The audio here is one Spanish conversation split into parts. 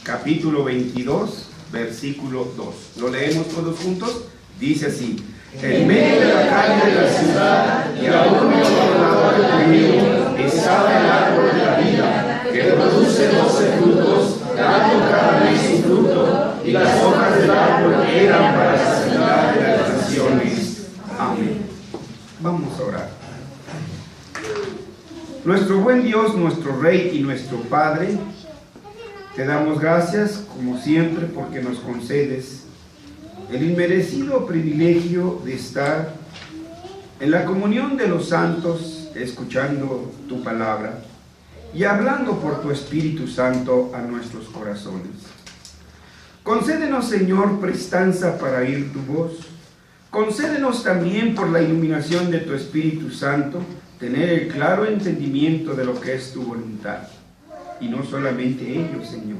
capítulo 22, versículo 2. ¿Lo leemos todos juntos? Dice así: en medio de la calle de la ciudad y a un lado del camino estaba el árbol de la vida, que produce 12 frutos, dando cada mes su fruto, y las hojas del árbol eran para la sanidad de las naciones. Amén. Vamos a orar. Nuestro buen Dios, nuestro Rey y nuestro Padre, te damos gracias, como siempre, porque nos concedes el inmerecido privilegio de estar en la comunión de los santos, escuchando tu palabra y hablando por tu Espíritu Santo a nuestros corazones. Concédenos, Señor, prestanza para oír tu voz. Concédenos también, por la iluminación de tu Espíritu Santo, tener el claro entendimiento de lo que es tu voluntad. Y no solamente ello, Señor,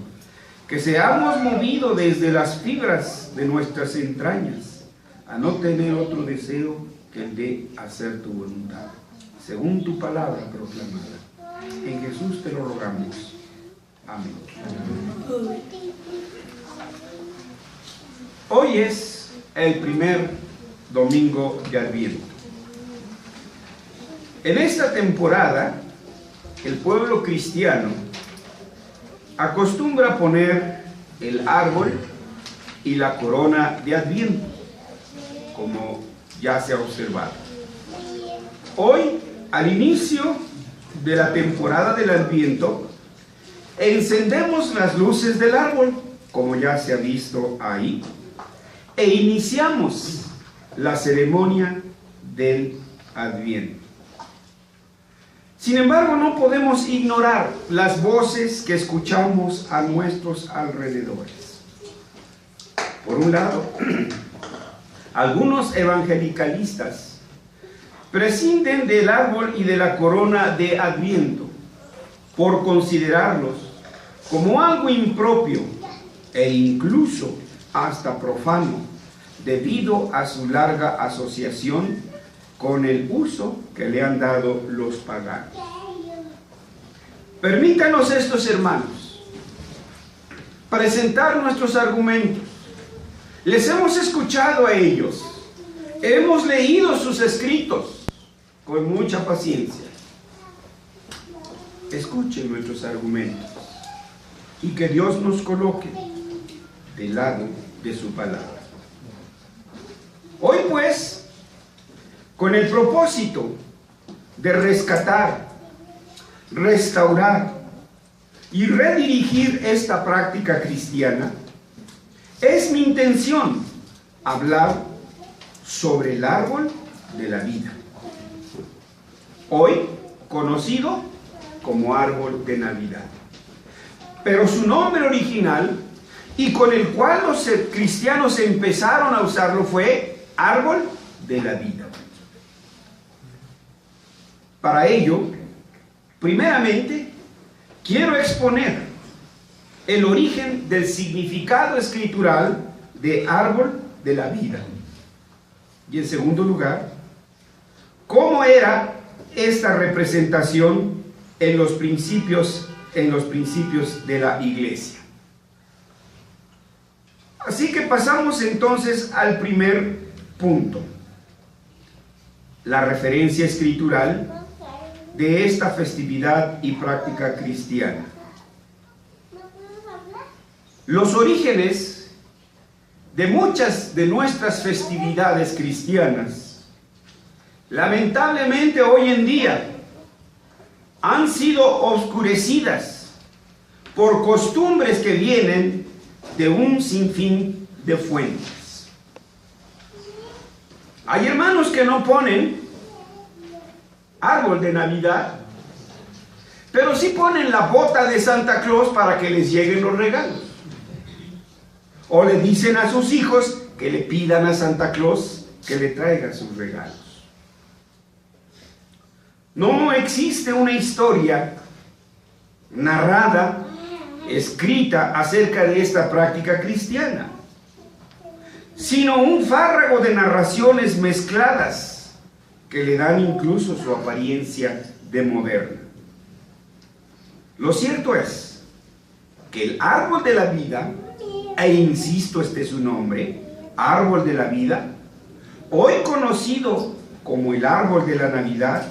que seamos movidos desde las fibras de nuestras entrañas a no tener otro deseo que el de hacer tu voluntad, según tu palabra proclamada. En Jesús te lo rogamos. Amén. Hoy es el primer domingo de Adviento. En esta temporada, el pueblo cristiano acostumbra poner el árbol y la corona de Adviento, como ya se ha observado. Hoy, al inicio de la temporada del Adviento, encendemos las luces del árbol, como ya se ha visto ahí, e iniciamos la ceremonia del Adviento. Sin embargo, no podemos ignorar las voces que escuchamos a nuestros alrededores. Por un lado, algunos evangelicalistas prescinden del árbol y de la corona de Adviento por considerarlos como algo impropio e incluso hasta profano, debido a su larga asociación con el uso que le han dado los paganos. Permítanos, estos hermanos, presentar nuestros argumentos. Les hemos escuchado a ellos, hemos leído sus escritos con mucha paciencia. Escuchen nuestros argumentos y que Dios nos coloque del lado de su palabra. Hoy, pues, con el propósito de rescatar, restaurar y redirigir esta práctica cristiana, es mi intención hablar sobre el árbol de la vida, hoy conocido como árbol de Navidad. Pero su nombre original, y con el cual los cristianos empezaron a usarlo, fue árbol de la vida. Para ello, primeramente, quiero exponer el origen del significado escritural de árbol de la vida. Y en segundo lugar, cómo era esta representación en los principios de la iglesia. Así que pasamos entonces al primer punto, la referencia escritural de esta festividad y práctica cristiana. Los orígenes de muchas de nuestras festividades cristianas, lamentablemente hoy en día, han sido oscurecidas por costumbres que vienen de un sinfín de fuentes. Hay hermanos que no ponen árbol de Navidad, pero sí ponen la bota de Santa Claus para que les lleguen los regalos. O le dicen a sus hijos que le pidan a Santa Claus que le traiga sus regalos. No existe una historia narrada, escrita acerca de esta práctica cristiana, sino un fárrago de narraciones mezcladas que le dan incluso su apariencia de moderna. Lo cierto es que el árbol de la vida, e insisto, este es su nombre, árbol de la vida, hoy conocido como el árbol de la Navidad,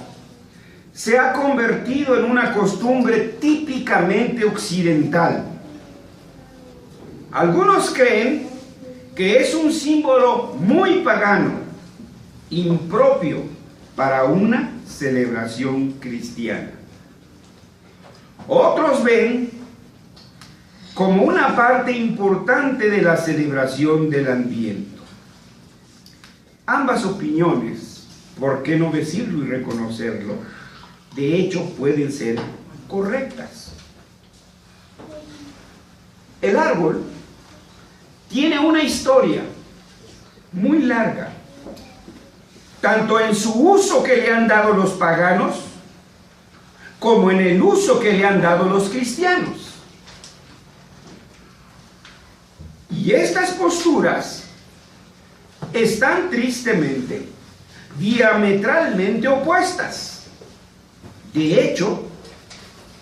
se ha convertido en una costumbre típicamente occidental. Algunos creen que es un símbolo muy pagano, impropio para una celebración cristiana. Otros ven como una parte importante de la celebración del Adviento. Ambas opiniones, ¿por qué no decirlo y reconocerlo?, de hecho pueden ser correctas. El árbol tiene una historia muy larga, tanto en su uso que le han dado los paganos, como en el uso que le han dado los cristianos. Y estas posturas están tristemente, diametralmente opuestas. De hecho,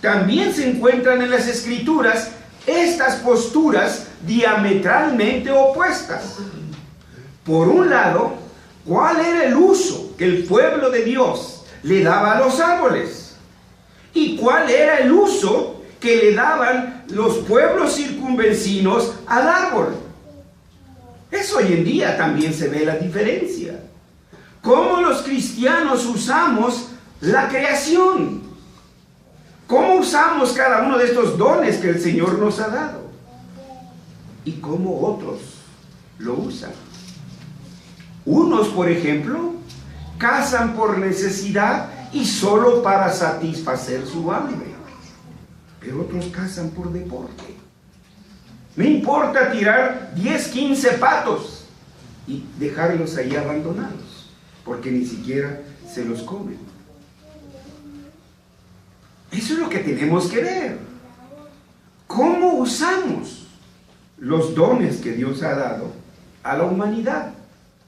también se encuentran en las Escrituras estas posturas diametralmente opuestas. Por un lado, ¿cuál era el uso que el pueblo de Dios le daba a los árboles? ¿Y cuál era el uso que le daban los pueblos circunvecinos al árbol? Eso hoy en día también se ve la diferencia. ¿Cómo los cristianos usamos la creación? ¿Cómo usamos cada uno de estos dones que el Señor nos ha dado? ¿Y cómo otros lo usan? Unos, por ejemplo, cazan por necesidad y solo para satisfacer su hambre. Pero otros cazan por deporte. No importa tirar 10, 15 patos y dejarlos ahí abandonados, porque ni siquiera se los comen. Eso es lo que tenemos que ver. ¿Cómo usamos los dones que Dios ha dado a la humanidad?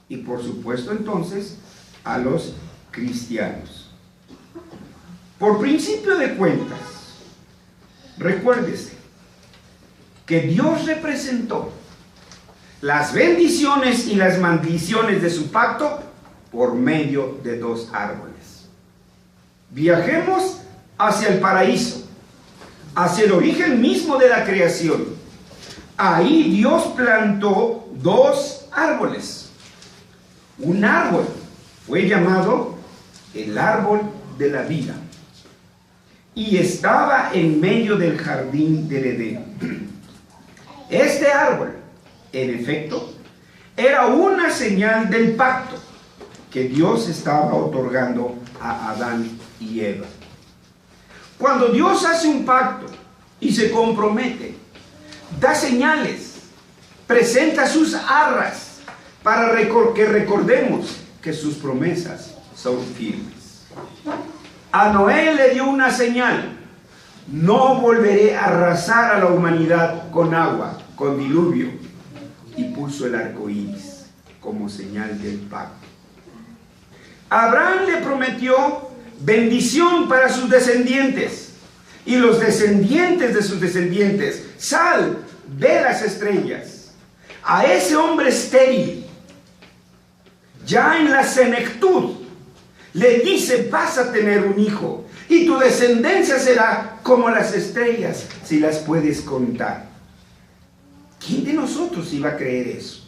Y por supuesto entonces a los cristianos. Por principio de cuentas, recuérdese que Dios representó las bendiciones y las maldiciones de su pacto por medio de dos árboles. Viajemos hacia el paraíso, hacia el origen mismo de la creación. Ahí Dios plantó dos árboles. Un árbol fue llamado el árbol de la vida y estaba en medio del jardín del Edén. Este árbol, en efecto, era una señal del pacto que Dios estaba otorgando a Adán y Eva. Cuando Dios hace un pacto y se compromete, da señales, presenta sus arras para que recordemos que sus promesas son firmes. A Noé le dio una señal: no volveré a arrasar a la humanidad con agua, con diluvio. Y puso el arco iris como señal del pacto. Abraham le prometió bendición para sus descendientes y los descendientes de sus descendientes. Sal, ve las estrellas. A ese hombre estéril, ya en la senectud, le dice: vas a tener un hijo y tu descendencia será como las estrellas, si las puedes contar. ¿Quién de nosotros iba a creer eso?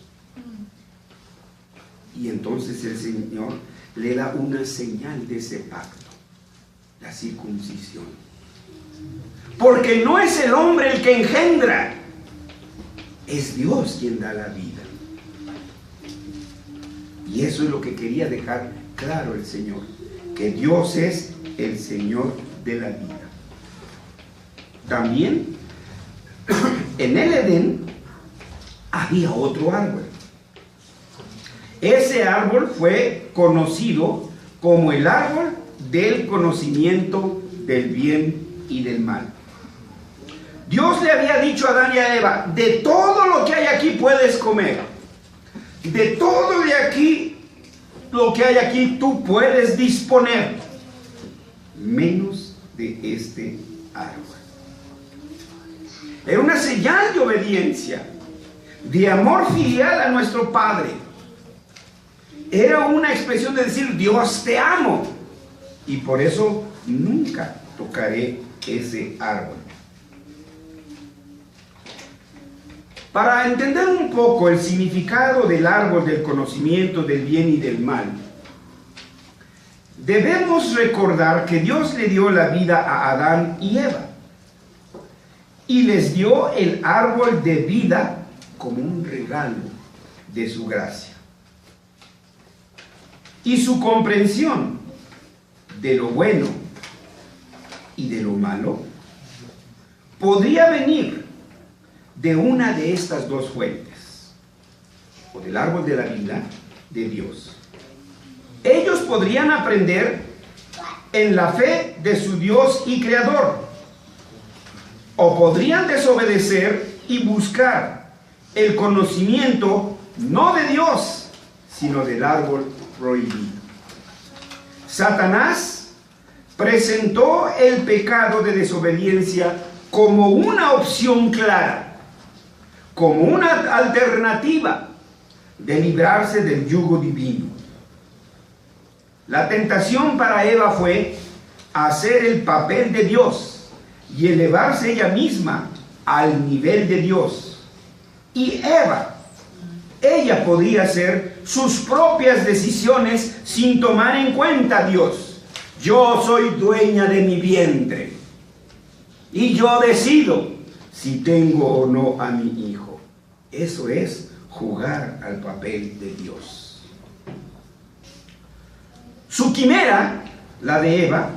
Y entonces el Señor le da una señal de ese pacto: la circuncisión. Porque no es el hombre el que engendra, es Dios quien da la vida. Y eso es lo que quería dejar claro el Señor, que Dios es el Señor de la vida. También en el Edén había otro árbol. Ese árbol fue conocido como el árbol del conocimiento del bien y del mal. Dios le había dicho a Adán y a Eva: de todo lo que hay aquí puedes comer, de todo de aquí, lo que hay aquí tú puedes disponer, menos de este árbol. Era una señal de obediencia, de amor filial a nuestro Padre. Era una expresión de decir: Dios, te amo, y por eso nunca tocaré ese árbol. Para entender un poco el significado del árbol del conocimiento del bien y del mal, debemos recordar que Dios le dio la vida a Adán y Eva y les dio el árbol de vida como un regalo de su gracia. Y su comprensión de lo bueno y de lo malo podría venir de una de estas dos fuentes, o del árbol de la vida de Dios. Ellos podrían aprender en la fe de su Dios y Creador, o podrían desobedecer y buscar el conocimiento no de Dios, sino del árbol prohibido. Satanás presentó el pecado de desobediencia como una opción clara, como una alternativa de librarse del yugo divino. La tentación para Eva fue hacer el papel de Dios y elevarse ella misma al nivel de Dios. Y ella podía hacer sus propias decisiones sin tomar en cuenta a Dios. Yo soy dueña de mi vientre y yo decido si tengo o no a mi hijo. Eso es jugar al papel de Dios. Su quimera, la de Eva,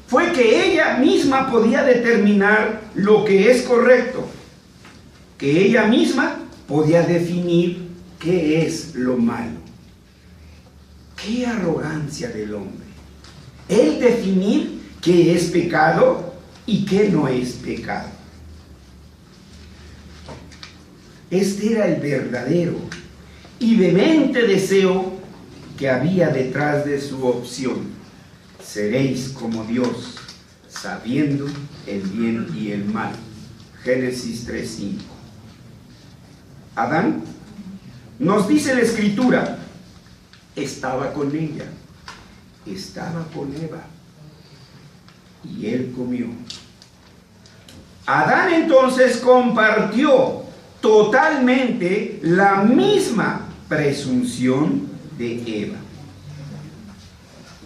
fue que ella misma podía determinar lo que es correcto, que ella misma podía definir qué es lo malo. ¡Qué arrogancia del hombre! El definir qué es pecado y qué no es pecado. Este era el verdadero y vehemente deseo que había detrás de su opción. Seréis como Dios, sabiendo el bien y el mal. Génesis 3:5. Adán, nos dice la Escritura, estaba con ella, estaba con Eva, y él comió. Adán entonces compartió totalmente la misma presunción de Eva.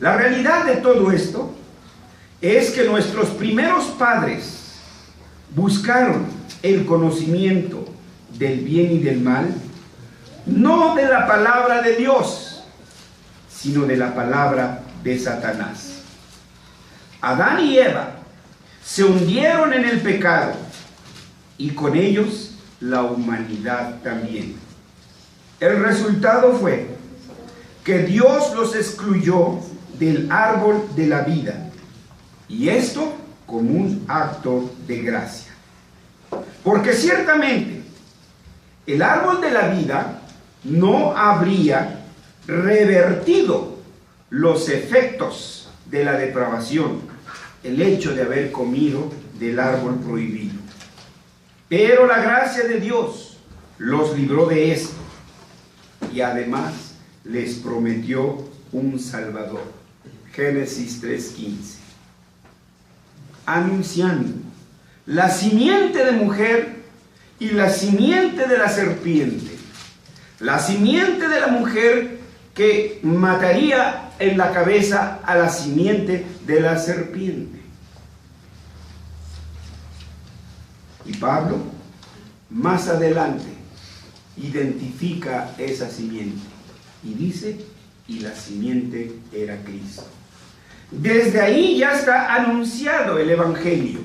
La realidad de todo esto es que nuestros primeros padres buscaron el conocimiento del bien y del mal, no de la palabra de Dios, sino de la palabra de Satanás. Adán y Eva se hundieron en el pecado y con ellos la humanidad también. El resultado fue que Dios los excluyó del árbol de la vida, y esto como un acto de gracia. Porque ciertamente el árbol de la vida no habría revertido los efectos de la depravación, el hecho de haber comido del árbol prohibido. Pero la gracia de Dios los libró de esto y además les prometió un Salvador. Génesis 3:15. Anunciando la simiente de mujer y la simiente de la serpiente. La simiente de la mujer que mataría en la cabeza a la simiente de la serpiente. Y Pablo, más adelante, identifica esa simiente y dice: y la simiente era Cristo. Desde ahí ya está anunciado el Evangelio.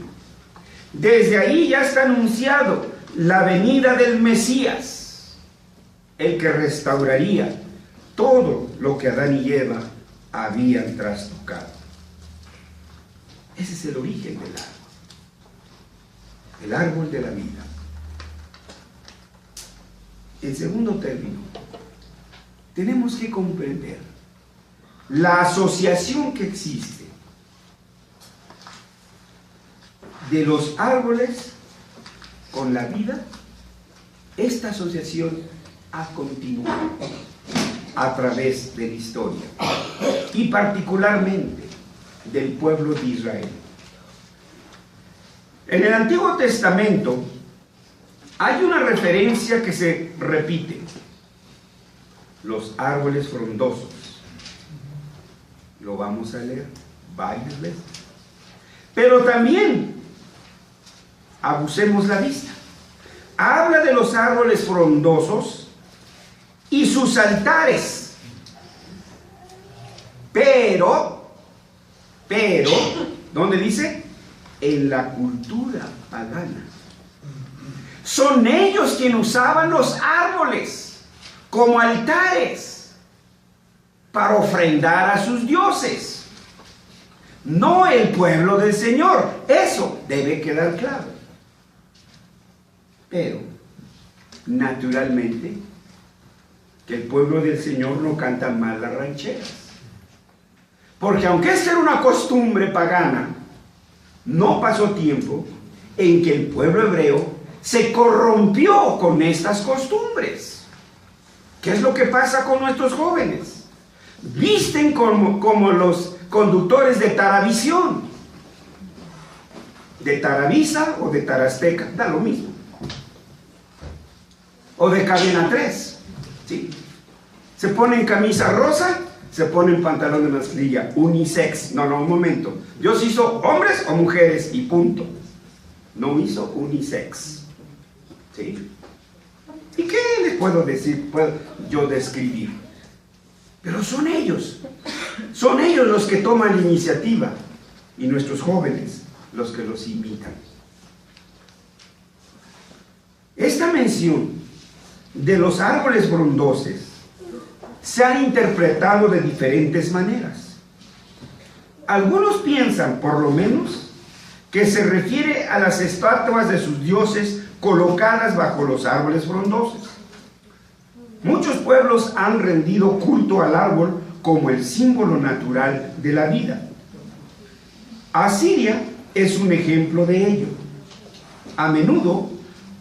Desde ahí ya está anunciado la venida del Mesías, el que restauraría todo lo que Adán y Eva habían trastocado. Ese es el origen del árbol. El árbol de la vida. En segundo término, tenemos que comprender la asociación que existe de los árboles con la vida, esta asociación ha continuado a través de la historia y particularmente del pueblo de Israel. En el Antiguo Testamento hay una referencia que se repite: los árboles frondosos. Lo vamos a leer varias veces. Pero también abusemos la vista. Habla de los árboles frondosos y sus altares. Pero, ¿dónde dice? En la cultura pagana. Son ellos quienes usaban los árboles como altares para ofrendar a sus dioses, no el pueblo del Señor. Eso debe quedar claro. Pero, naturalmente, que el pueblo del Señor no canta mal las rancheras. Porque aunque esta era una costumbre pagana, no pasó tiempo en que el pueblo hebreo se corrompió con estas costumbres. ¿Qué es lo que pasa con nuestros jóvenes? Visten como los conductores de Taravisión, de Taravisa o de Tarasteca, da lo mismo, o de Cadena 3, ¿sí? Se ponen camisa rosa, se ponen pantalón de mezclilla, unisex. No, un momento, Dios hizo hombres o mujeres y punto, no hizo unisex, ¿sí? ¿Y qué les puedo decir, puedo yo describir? Pero son ellos los que toman la iniciativa y nuestros jóvenes los que los imitan. Esta mención de los árboles frondosos se ha interpretado de diferentes maneras. Algunos piensan, por lo menos, que se refiere a las estatuas de sus dioses colocadas bajo los árboles frondosos. Muchos pueblos han rendido culto al árbol como el símbolo natural de la vida. Asiria es un ejemplo de ello. A menudo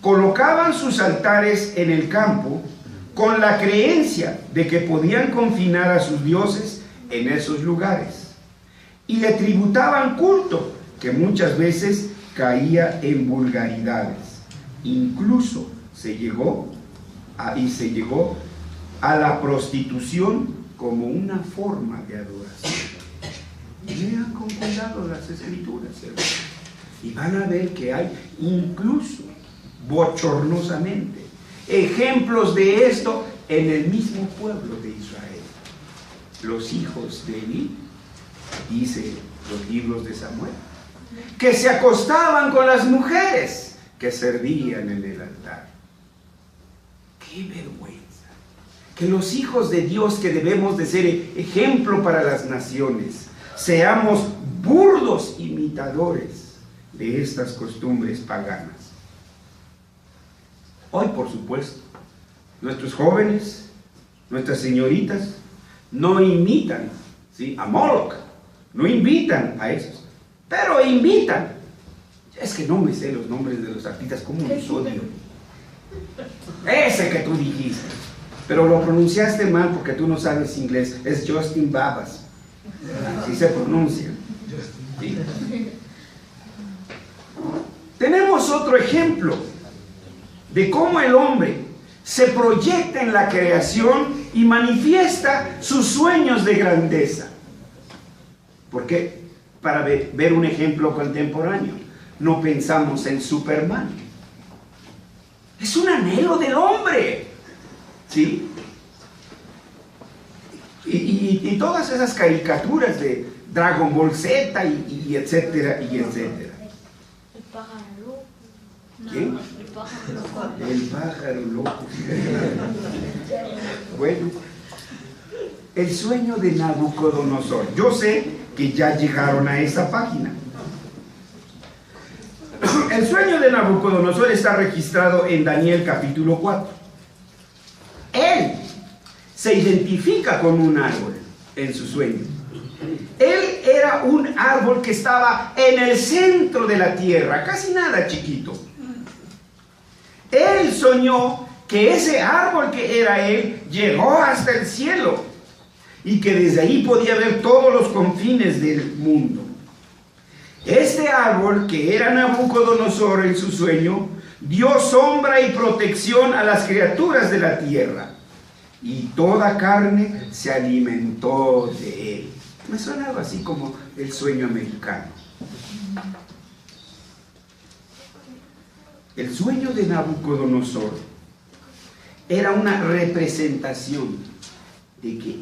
colocaban sus altares en el campo con la creencia de que podían confinar a sus dioses en esos lugares, y le tributaban culto que muchas veces caía en vulgaridades. Incluso se llegó a la prostitución como una forma de adoración. Lean con cuidado las escrituras, ¿verdad? Y van a ver que hay incluso bochornosamente ejemplos de esto en el mismo pueblo de Israel. Los hijos de Eli, dice los libros de Samuel, que se acostaban con las mujeres que servían en el altar. ¡Qué vergüenza! Que los hijos de Dios, que debemos de ser ejemplo para las naciones, seamos burdos imitadores de estas costumbres paganas. Hoy, por supuesto, nuestros jóvenes, nuestras señoritas, no imitan, ¿sí?, a Moloch, no invitan a esos, pero invitan. Es que no me sé los nombres de los artistas, como los odio. Ese que tú dijiste, pero lo pronunciaste mal porque tú no sabes inglés, es Justin Babas, así se pronuncia, ¿sí? Tenemos otro ejemplo de cómo el hombre se proyecta en la creación y manifiesta sus sueños de grandeza. ¿Por qué? Para ver un ejemplo contemporáneo, no pensamos en Superman. Es un anhelo del hombre, ¿sí? Y todas esas caricaturas de Dragon Ball Z y etcétera, y etcétera. El pájaro loco. ¿Quién? El pájaro loco. El pájaro loco. Bueno, el sueño de Nabucodonosor. Yo sé que ya llegaron a esa página. El sueño de Nabucodonosor está registrado en Daniel capítulo 4. Él se identifica con un árbol en su sueño. Él era un árbol que estaba en el centro de la tierra, casi nada chiquito. él soñó que ese árbol que era él llegó hasta el cielo y que desde ahí podía ver todos los confines del mundo. Este árbol que era Nabucodonosor en su sueño dio sombra y protección a las criaturas de la tierra, y toda carne se alimentó de él. Me suena algo así como el sueño americano. El sueño de Nabucodonosor era una representación de que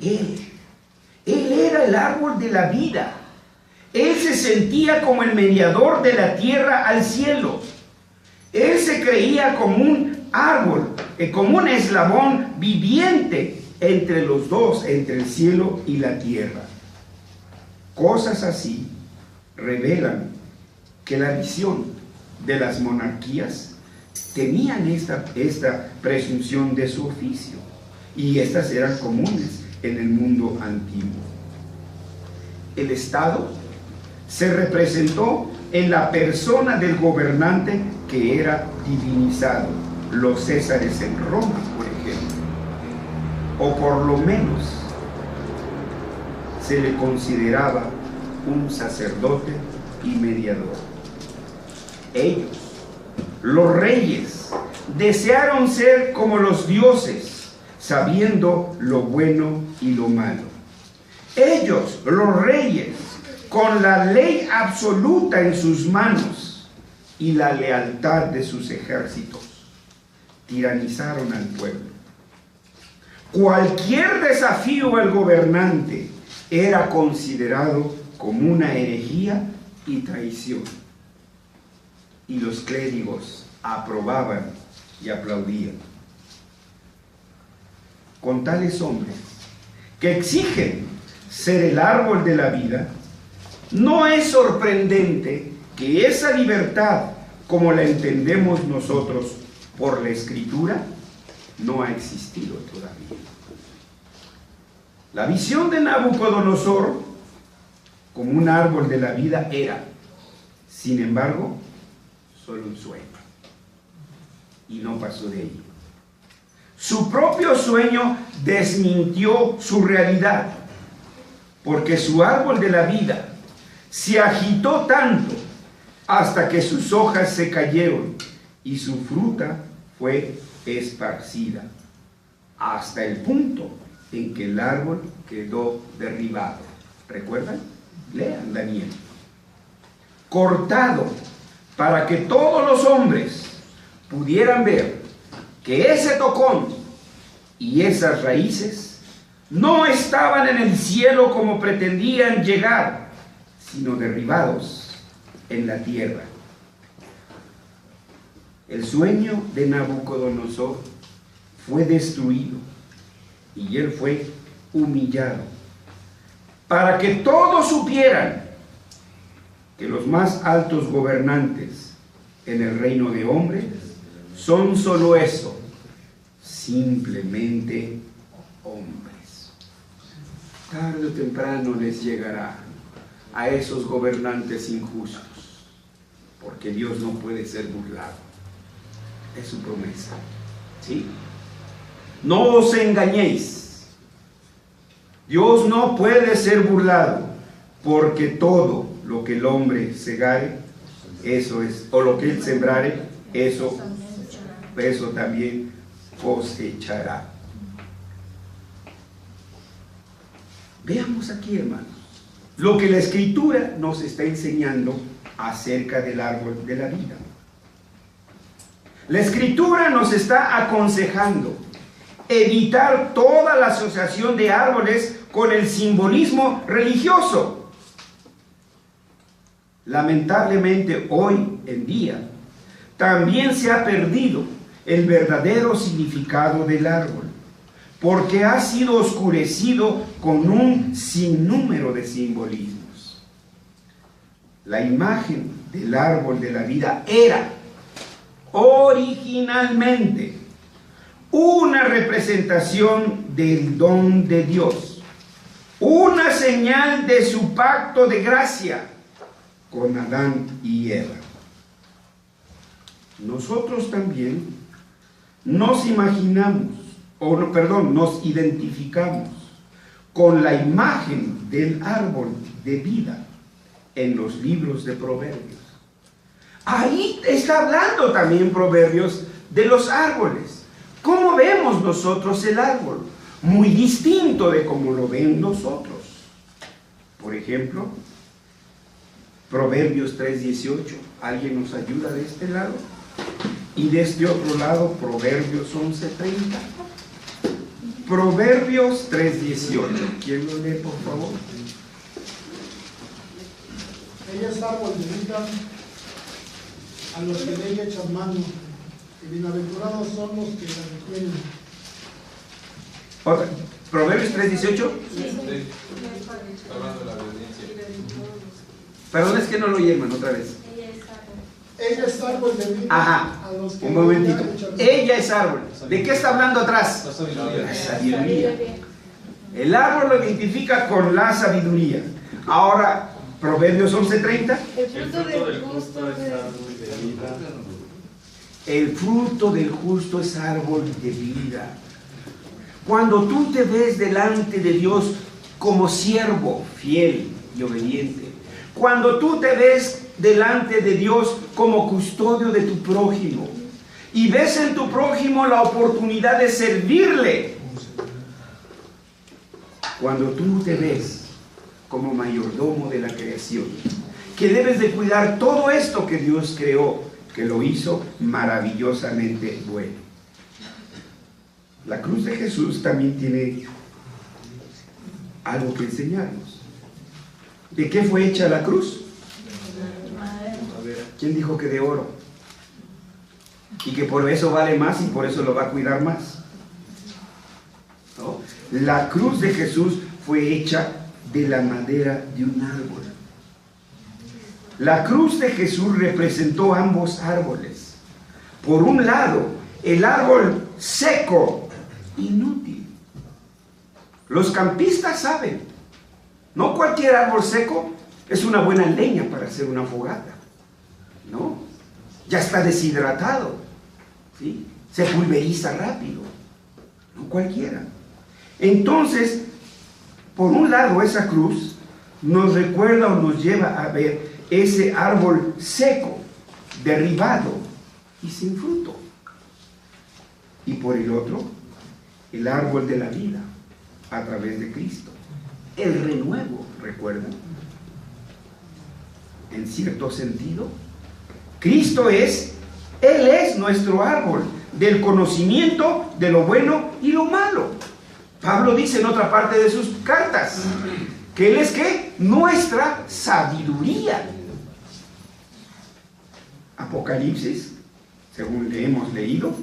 él era el árbol de la vida. Él se sentía como el mediador de la tierra al cielo. Él se creía como un árbol, como un eslabón viviente entre los dos, entre el cielo y la tierra. Cosas así revelan que la visión de las monarquías tenían esta presunción de su oficio, y estas eran comunes en el mundo antiguo. El Estado se representó en la persona del gobernante que era divinizado, los Césares en Roma, por ejemplo, o por lo menos se le consideraba un sacerdote y mediador. Ellos, los reyes, desearon ser como los dioses, sabiendo lo bueno y lo malo. Ellos, los reyes, con la ley absoluta en sus manos y la lealtad de sus ejércitos, tiranizaron al pueblo. Cualquier desafío al gobernante era considerado como una herejía y traición, y los clérigos aprobaban y aplaudían. Con tales hombres que exigen ser el árbol de la vida, no es sorprendente que esa libertad, como la entendemos nosotros por la Escritura, no ha existido todavía. La visión de Nabucodonosor como un árbol de la vida era, sin embargo, solo un sueño, y no pasó de ahí. Su propio sueño desmintió su realidad, porque su árbol de la vida se agitó tanto hasta que sus hojas se cayeron y su fruta fue esparcida, hasta el punto en que el árbol quedó derribado. ¿Recuerdan? Lean Daniel. Cortado para que todos los hombres pudieran ver que ese tocón y esas raíces no estaban en el cielo como pretendían llegar, sino derribados en la tierra. El sueño de Nabucodonosor fue destruido y él fue humillado, para que todos supieran que los más altos gobernantes en el reino de hombres son solo eso, simplemente hombres. Tarde o temprano les llegará a esos gobernantes injustos, porque Dios no puede ser burlado. Es su promesa, ¿sí? No os engañéis. Dios no puede ser burlado, porque todo lo que el hombre segare, eso es, o lo que él sembrare, eso también cosechará. Veamos aquí, hermanos, lo que la Escritura nos está enseñando acerca del árbol de la vida. La Escritura nos está aconsejando evitar toda la asociación de árboles con el simbolismo religioso. Lamentablemente, hoy en día, también se ha perdido el verdadero significado del árbol, porque ha sido oscurecido con un sinnúmero de simbolismos. La imagen del árbol de la vida era originalmente una representación del don de Dios, una señal de su pacto de gracia con Adán y Eva. Nosotros también nos imaginamos, nos identificamos con la imagen del árbol de vida en los libros de Proverbios. Ahí está hablando también Proverbios de los árboles. ¿Cómo vemos nosotros el árbol? Muy distinto de cómo lo ven nosotros. Por ejemplo, Proverbios 3:18. ¿Alguien nos ayuda de este lado? Y de este otro lado, Proverbios 11:30. Proverbios 3:18. ¿Quién lo lee, por favor? Ella es árbol de vida a los que de ella echan mano, y bienaventurados son los que la detienen. Otra. Proverbios 3:18. Hablando de la obediencia. Perdón, es que no lo oí, hermano, otra vez. Ella es árbol de vida Ajá, a los que un de momentito. ella echan mano. Ella es árbol. ¿De qué está hablando atrás? La sabiduría. La sabiduría. El árbol lo identifica con la sabiduría. Ahora, Proverbios 11:30. El fruto del justo es árbol de vida. El fruto del justo es árbol de vida. Cuando tú te ves delante de Dios como siervo fiel y obediente, cuando tú te ves delante de Dios como custodio de tu prójimo y ves en tu prójimo la oportunidad de servirle, cuando tú te ves como mayordomo de la creación, que debes de cuidar todo esto que Dios creó, que lo hizo maravillosamente bueno. La cruz de Jesús también tiene algo que enseñarnos. ¿De qué fue hecha la cruz? ¿Quién dijo que de oro? Y que por eso vale más y por eso lo va a cuidar más. ¿No? La cruz de Jesús fue hecha de la madera de un árbol. La cruz de Jesús representó ambos árboles. Por un lado, el árbol seco, inútil. Los campistas saben, no cualquier árbol seco es una buena leña para hacer una fogata. No, ya está deshidratado, ¿sí? Se pulveriza rápido, no cualquiera. Entonces, por un lado, esa cruz nos recuerda o nos lleva a ver ese árbol seco, derribado y sin fruto. Y por el otro, el árbol de la vida a través de Cristo. El renuevo, ¿recuerdan? En cierto sentido, Cristo Él es nuestro árbol del conocimiento de lo bueno y lo malo. Pablo dice en otra parte de sus cartas que Él es ¿qué? Nuestra sabiduría. Apocalipsis, según le hemos leído,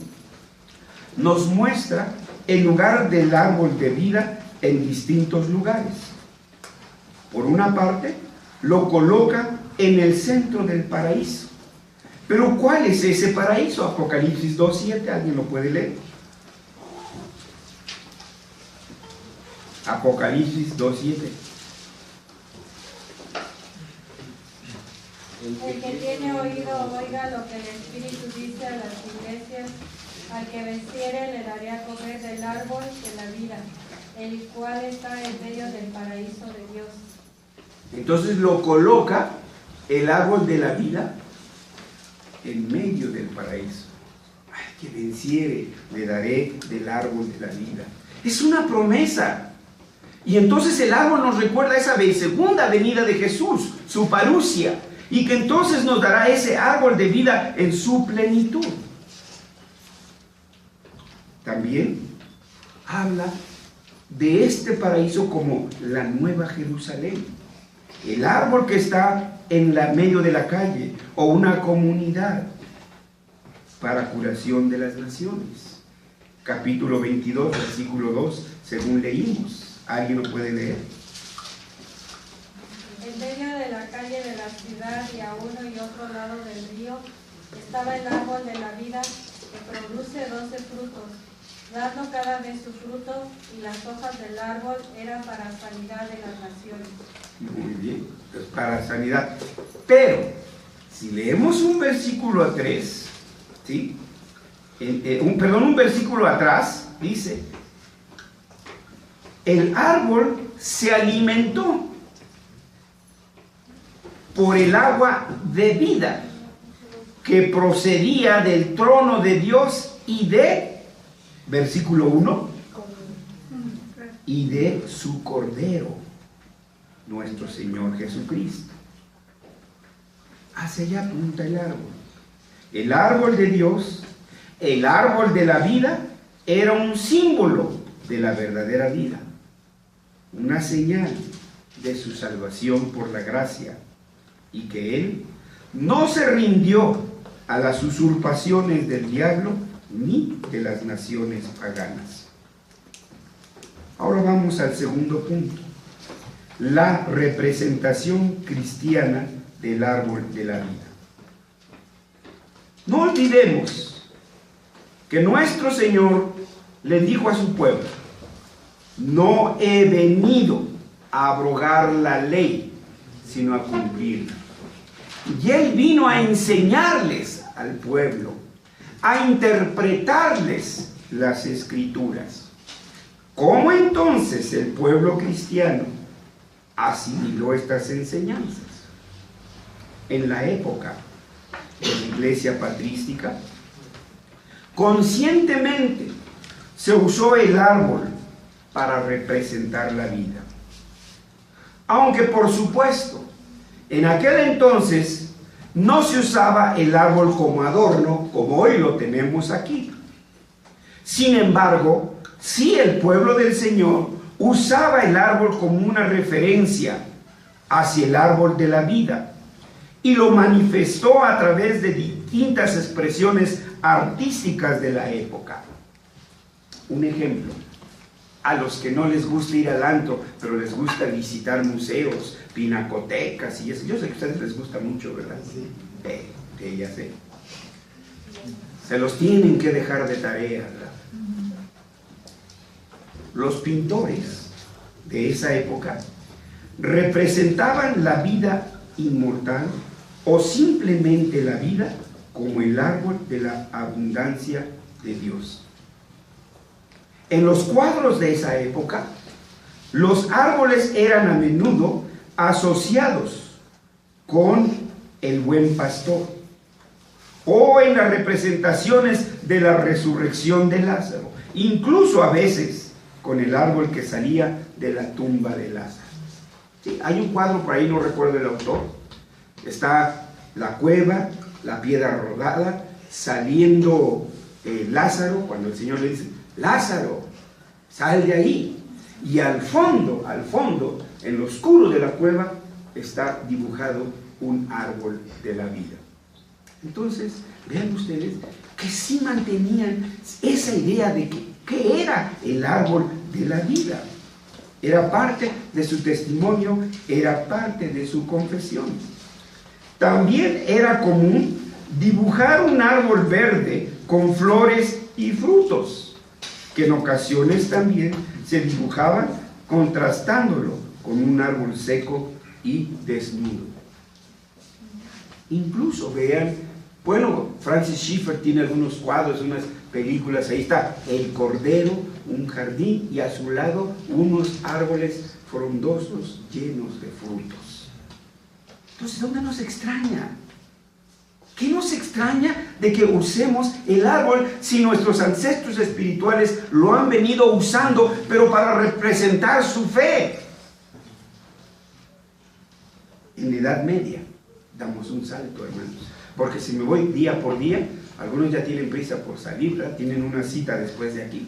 nos muestra el lugar del árbol de vida en distintos lugares. Por una parte, lo coloca en el centro del paraíso. Pero ¿cuál es ese paraíso? Apocalipsis 2:7, ¿alguien lo puede leer? Apocalipsis 2:7. El que tiene oído, oiga lo que el Espíritu dice a las iglesias. Al que venciere le daré a comer del árbol de la vida, el cual está en medio del paraíso de Dios. Entonces lo coloca el árbol de la vida en medio del paraíso. Al que venciere le daré del árbol de la vida. Es una promesa. Y entonces el árbol nos recuerda esa segunda venida de Jesús, su parusia, y que entonces nos dará ese árbol de vida en su plenitud. También habla de este paraíso como la nueva Jerusalén, el árbol que está en medio de la calle o una comunidad para curación de las naciones. Capítulo 22, versículo 2, según leímos. ¿Alguien lo puede leer? En medio de la calle de la ciudad y a uno y otro lado del río estaba el árbol de la vida que produce 12 frutos, dando cada mes su fruto, y las hojas del árbol eran para sanidad de las naciones. Muy bien, es para sanidad. Pero, si leemos un versículo a 3, ¿sí? un versículo atrás, dice, el árbol se alimentó por el agua de vida que procedía del trono de Dios y de, versículo 1, y de su Cordero, nuestro Señor Jesucristo. Hacia allá apunta el árbol. El árbol de Dios, el árbol de la vida, era un símbolo de la verdadera vida, una señal de su salvación por la gracia, y que Él no se rindió a las usurpaciones del diablo ni de las naciones paganas. Ahora vamos al segundo punto, la representación cristiana del árbol de la vida. No olvidemos que nuestro Señor le dijo a su pueblo: no he venido a abrogar la ley, sino a cumplirla. Y Él vino a enseñarles al pueblo, a interpretarles las Escrituras. ¿Cómo entonces el pueblo cristiano asimiló estas enseñanzas? En la época de la iglesia patrística, conscientemente se usó el árbol para representar la vida. Aunque por supuesto, en aquel entonces no se usaba el árbol como adorno, como hoy lo tenemos aquí. Sin embargo, sí, el pueblo del Señor usaba el árbol como una referencia hacia el árbol de la vida, y lo manifestó a través de distintas expresiones artísticas de la época. Un ejemplo, a los que no les gusta ir al antro, pero les gusta visitar museos, pinacotecas y eso. Yo sé que a ustedes les gusta mucho, ¿verdad? Sí, ya sé. Se los tienen que dejar de tarea, ¿verdad? Los pintores de esa época representaban la vida inmortal o simplemente la vida como el árbol de la abundancia de Dios. En los cuadros de esa época, los árboles eran a menudo asociados con el buen pastor, o en las representaciones de la resurrección de Lázaro, incluso a veces con el árbol que salía de la tumba de Lázaro. Sí, hay un cuadro por ahí, no recuerdo el autor. Está la cueva, la piedra rodada, saliendo Lázaro, cuando el Señor le dice: Lázaro, sal de ahí. Y al fondo, en lo oscuro de la cueva, está dibujado un árbol de la vida. Entonces, vean ustedes que sí mantenían esa idea de que era el árbol de la vida. Era parte de su testimonio, era parte de su confesión. También era común dibujar un árbol verde con flores y frutos, que en ocasiones también se dibujaban contrastándolo con un árbol seco y desnudo. Incluso vean, bueno, Francis Schaeffer tiene algunos cuadros, unas películas, ahí está el Cordero, un jardín, y a su lado unos árboles frondosos llenos de frutos. Entonces, ¿dónde nos extraña? ¿Qué nos extraña de que usemos el árbol si nuestros ancestros espirituales lo han venido usando, pero para representar su fe? En la Edad Media damos un salto, hermanos, porque si me voy día por día, algunos ya tienen prisa por salir, ¿verdad? Tienen una cita después de aquí.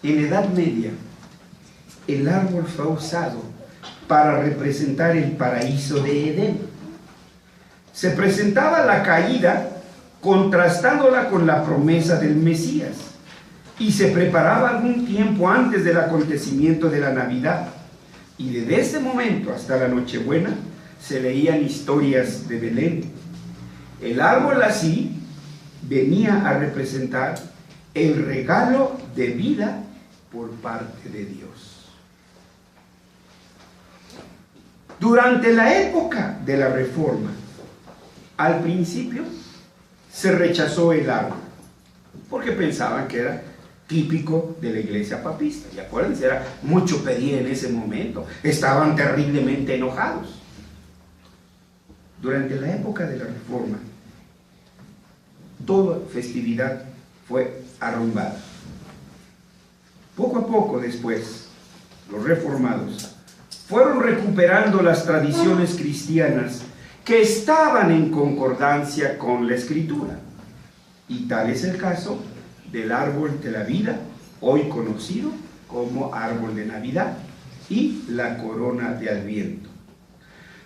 En la Edad Media, el árbol fue usado para representar el paraíso de Edén. Se presentaba la caída contrastándola con la promesa del Mesías, y se preparaba algún tiempo antes del acontecimiento de la Navidad, y desde ese momento hasta la Nochebuena se leían historias de Belén. El árbol así venía a representar el regalo de vida por parte de Dios. Durante la época de la Reforma, al principio se rechazó el árbol, porque pensaban que era típico de la iglesia papista. Y acuérdense, era mucho pedir en ese momento. Estaban terriblemente enojados. Durante la época de la Reforma, toda festividad fue arrumbada. Poco a poco después, los reformados fueron recuperando las tradiciones cristianas que estaban en concordancia con la Escritura. Y tal es el caso del árbol de la vida, hoy conocido como árbol de Navidad, y la corona de Adviento.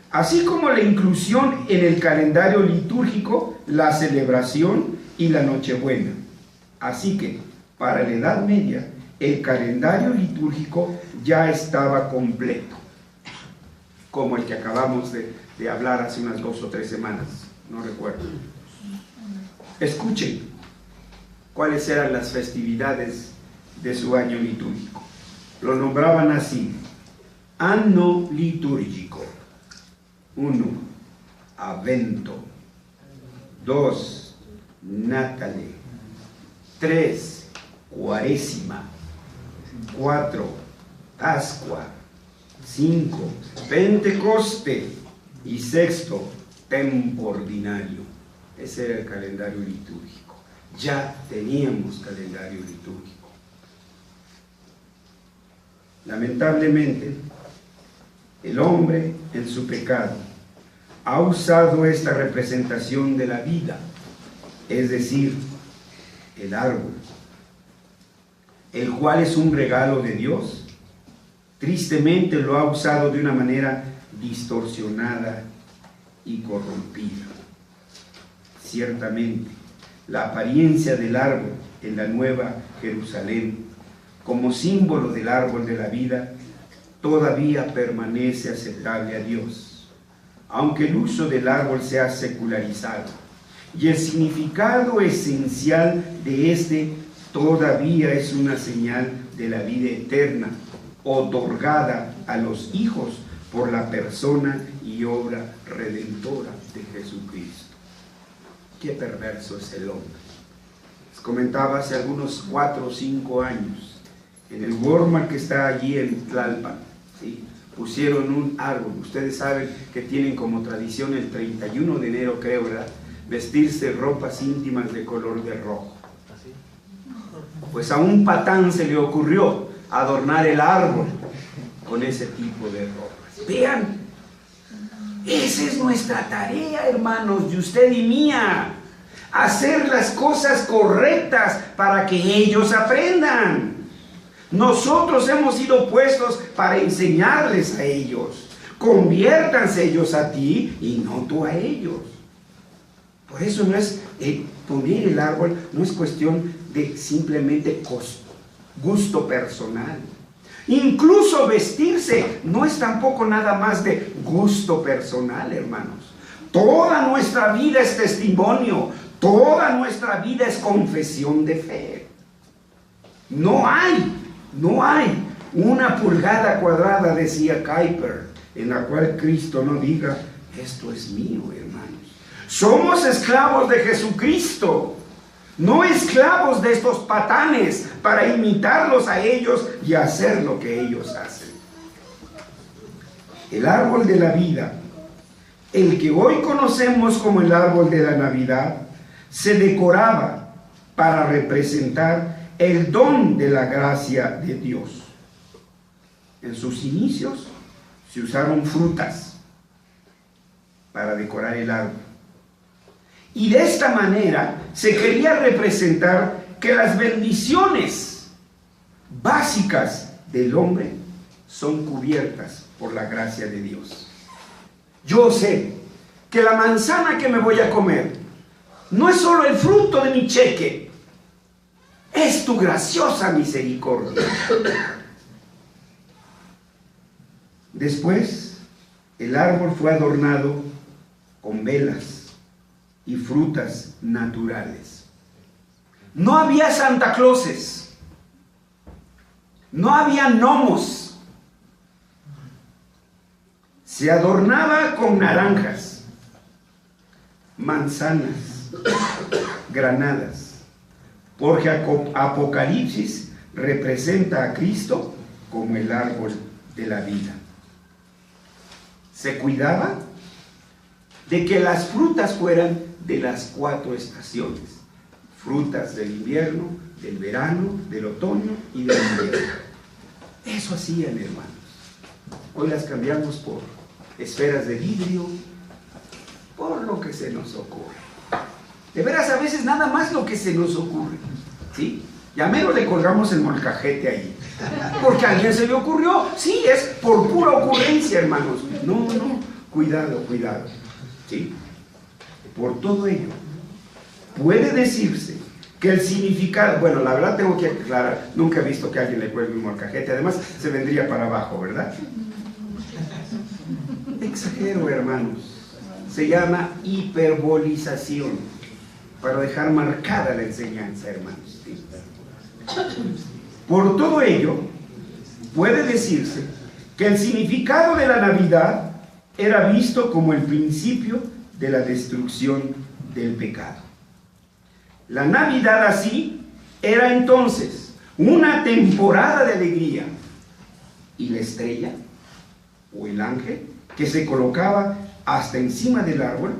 Así como la inclusión en el calendario litúrgico, la celebración y la Nochebuena. Así que, para la Edad Media, el calendario litúrgico ya estaba completo, como el que acabamos de hablar hace unas 2 o 3 semanas, no recuerdo. Escuchen cuáles eran las festividades de su año litúrgico. Lo nombraban así: anno litúrgico. 1. Avento. 2. Natale. 3. Cuaresima. 4. Pascua. 5. Pentecoste. Y 6. Tempo ordinario. Ese era el calendario litúrgico. Ya teníamos calendario litúrgico. Lamentablemente, el hombre en su pecado ha usado esta representación de la vida, es decir, el árbol, el cual es un regalo de Dios. Tristemente lo ha usado de una manera distorsionada y corrompida. Ciertamente, la apariencia del árbol en la Nueva Jerusalén, como símbolo del árbol de la vida, todavía permanece aceptable a Dios, aunque el uso del árbol sea secularizado, y el significado esencial de este todavía es una señal de la vida eterna, otorgada a los hijos por la persona y obra redentora de Jesucristo. Qué perverso es el hombre. Les comentaba hace algunos 4 o 5 años, en el Walmart que está allí en Tlalpan, ¿sí?, pusieron un árbol. Ustedes saben que tienen como tradición el 31 de enero, creo, ¿verdad?, vestirse ropas íntimas de color de rojo. Pues a un patán se le ocurrió adornar el árbol con ese tipo de ropas. Vean, esa es nuestra tarea, hermanos, de usted y mía. Hacer las cosas correctas para que ellos aprendan. Nosotros hemos sido puestos para enseñarles a ellos. Conviértanse ellos a ti y no tú a ellos. Por eso no es poner el árbol, no es cuestión de simplemente gusto personal. Incluso vestirse no es tampoco nada más de gusto personal, hermanos. Toda nuestra vida es testimonio, toda nuestra vida es confesión de fe. No hay una pulgada cuadrada, decía Kuyper, en la cual Cristo no diga: esto es mío, hermanos. Somos esclavos de Jesucristo, no esclavos de estos patanes para imitarlos a ellos y hacer lo que ellos hacen. El árbol de la vida, el que hoy conocemos como el árbol de la Navidad, se decoraba para representar el don de la gracia de Dios. En sus inicios se usaron frutas para decorar el árbol. Y de esta manera se quería representar que las bendiciones básicas del hombre son cubiertas por la gracia de Dios. Yo sé que la manzana que me voy a comer no es solo el fruto de mi cheque, es tu graciosa misericordia. Después, el árbol fue adornado con velas y frutas naturales. No había Santa Clauses, no había gnomos. Se adornaba con naranjas, manzanas, granadas, porque Apocalipsis representa a Cristo como el árbol de la vida. Se cuidaba de que las frutas fueran de las 4 estaciones: frutas del invierno, del verano, del otoño y del invierno. Eso hacían, hermanos. Hoy las cambiamos por esferas de vidrio, por lo que se nos ocurre. De veras, a veces nada más lo que se nos ocurre, ¿sí? Ya mero le colgamos el molcajete ahí, porque a alguien se le ocurrió. Sí, es por pura ocurrencia, hermanos. No, cuidado, ¿sí? Por todo ello, puede decirse que el significado, bueno, la verdad tengo que aclarar, nunca he visto que alguien le cuelgue un molcajete, además se vendría para abajo, ¿verdad? Exagero, hermanos. Se llama hiperbolización, para dejar marcada la enseñanza, hermanos. ¿Sí? Por todo ello, puede decirse que el significado de la Navidad era visto como el principio de la destrucción del pecado. La Navidad así era entonces una temporada de alegría, y la estrella o el ángel que se colocaba hasta encima del árbol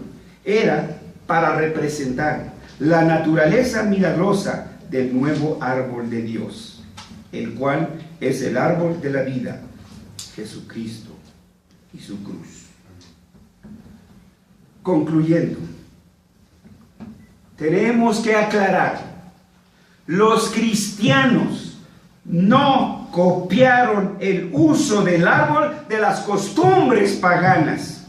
era para representar la naturaleza milagrosa del nuevo árbol de Dios, el cual es el árbol de la vida, Jesucristo y su cruz. Concluyendo, tenemos que aclarar: los cristianos no copiaron el uso del árbol de las costumbres paganas,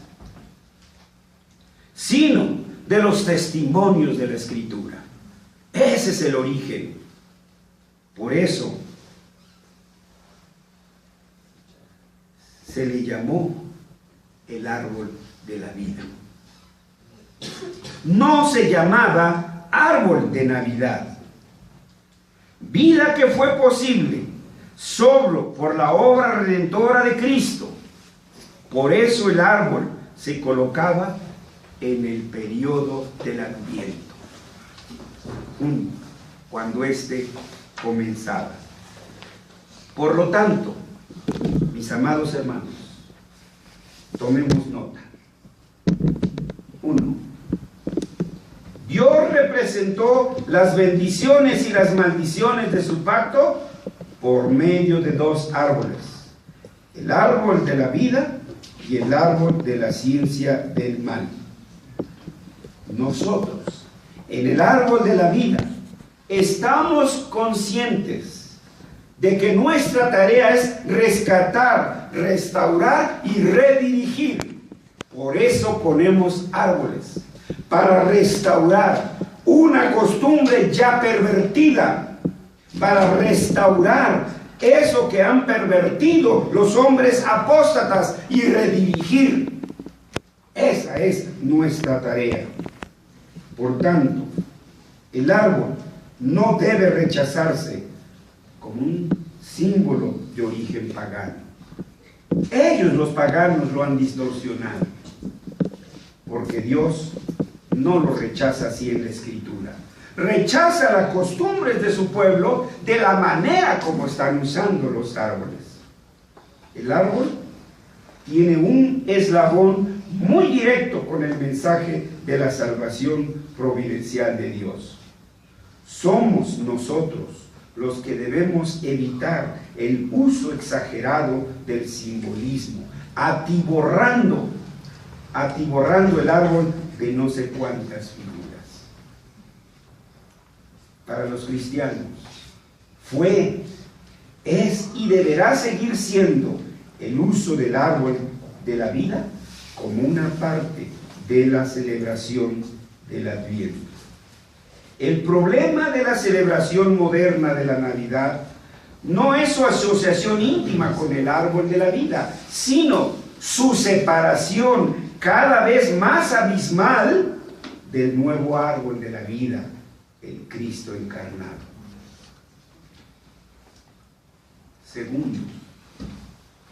sino de los testimonios de la Escritura. Ese es el origen. Por eso se le llamó el árbol de la vida. No se llamaba árbol de Navidad. Vida que fue posible solo por la obra redentora de Cristo. Por eso el árbol se colocaba en el periodo del Adviento, cuando éste comenzaba. Por lo tanto, mis amados hermanos, tomemos nota. 1. Dios representó las bendiciones y las maldiciones de su pacto por medio de 2 árboles: el árbol de la vida y el árbol de la ciencia del mal. Nosotros, en el árbol de la vida, estamos conscientes de que nuestra tarea es rescatar, restaurar y redirigir. Por eso ponemos árboles, para restaurar una costumbre ya pervertida, para restaurar eso que han pervertido los hombres apóstatas y redirigir. Esa es nuestra tarea. Por tanto, el árbol no debe rechazarse como un símbolo de origen pagano. Ellos, los paganos, lo han distorsionado, porque Dios no lo rechaza así en la Escritura. Rechaza las costumbres de su pueblo de la manera como están usando los árboles. El árbol tiene un eslabón muy directo con el mensaje de la salvación providencial de Dios. Somos nosotros los que debemos evitar el uso exagerado del simbolismo, atiborrando el árbol de no sé cuántas figuras. Para los cristianos fue, es y deberá seguir siendo el uso del árbol de la vida como una parte de la celebración del Adviento. El problema de la celebración moderna de la Navidad no es su asociación íntima con el árbol de la vida, sino su separación cada vez más abismal del nuevo árbol de la vida, el Cristo encarnado. Segundo,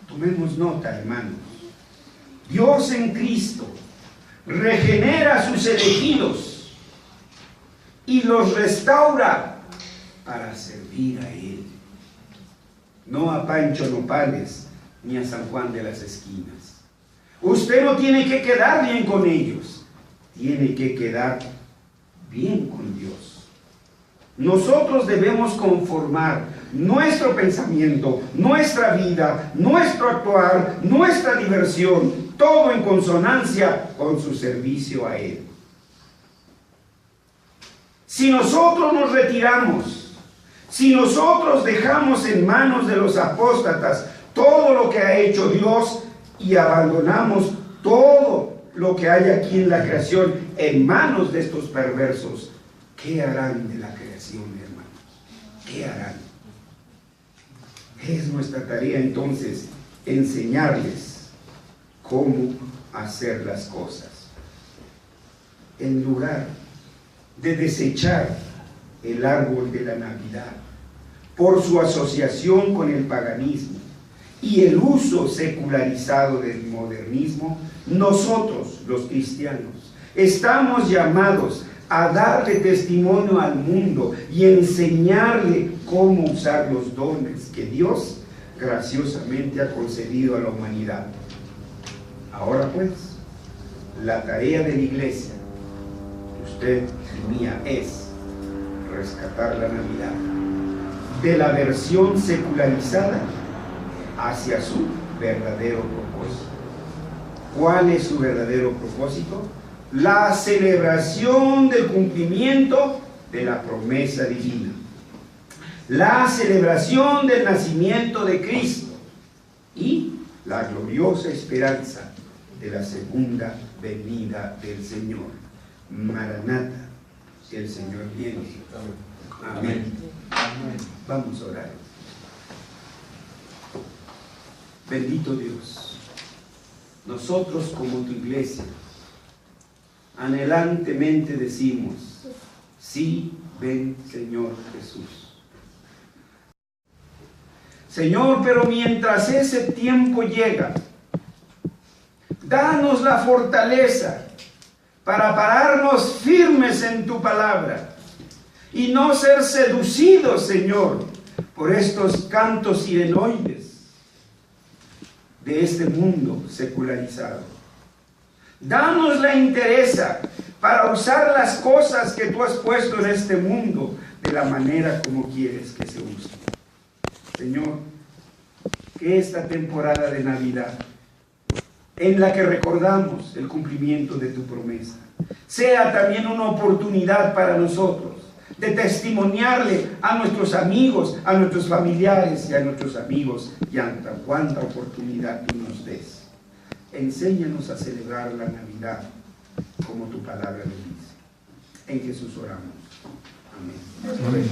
tomemos nota, hermanos. Dios en Cristo regenera a sus elegidos y los restaura para servir a Él. No a Pancho Nopales ni a San Juan de las Esquinas. Usted no tiene que quedar bien con ellos, tiene que quedar bien con Dios. Nosotros debemos conformar nuestro pensamiento, nuestra vida, nuestro actuar, nuestra diversión, todo en consonancia con su servicio a Él. Si nosotros nos retiramos, si nosotros dejamos en manos de los apóstatas todo lo que ha hecho Dios y abandonamos todo lo que hay aquí en la creación en manos de estos perversos, ¿qué harán de la creación, hermanos? ¿Qué harán? Es nuestra tarea entonces enseñarles cómo hacer las cosas. En lugar de desechar el árbol de la Navidad por su asociación con el paganismo y el uso secularizado del modernismo, nosotros, los cristianos, estamos llamados a darle testimonio al mundo y enseñarle cómo usar los dones que Dios graciosamente ha concedido a la humanidad. Ahora pues, la tarea de la iglesia, de usted y mía, es rescatar la Navidad de la versión secularizada hacia su verdadero propósito. ¿Cuál es su verdadero propósito? La celebración del cumplimiento de la promesa divina, la celebración del nacimiento de Cristo y la gloriosa esperanza de la segunda venida del Señor. Maranata, el Señor viene. Amén. Vamos a orar. Bendito Dios, nosotros como tu iglesia anhelantemente decimos: sí, ven, Señor Jesús. Señor, pero mientras ese tiempo llega, danos la fortaleza para pararnos firmes en tu palabra y no ser seducidos, Señor, por estos cantos sirenoides de este mundo secularizado. Danos la entereza para usar las cosas que tú has puesto en este mundo de la manera como quieres que se usen. Señor, que esta temporada de Navidad, en la que recordamos el cumplimiento de tu promesa, sea también una oportunidad para nosotros de testimoniarle a nuestros amigos, a nuestros familiares y a nuestros amigos, y anta cuánta oportunidad tú nos des. Enséñanos a celebrar la Navidad como tu palabra lo dice. En Jesús oramos. Amén.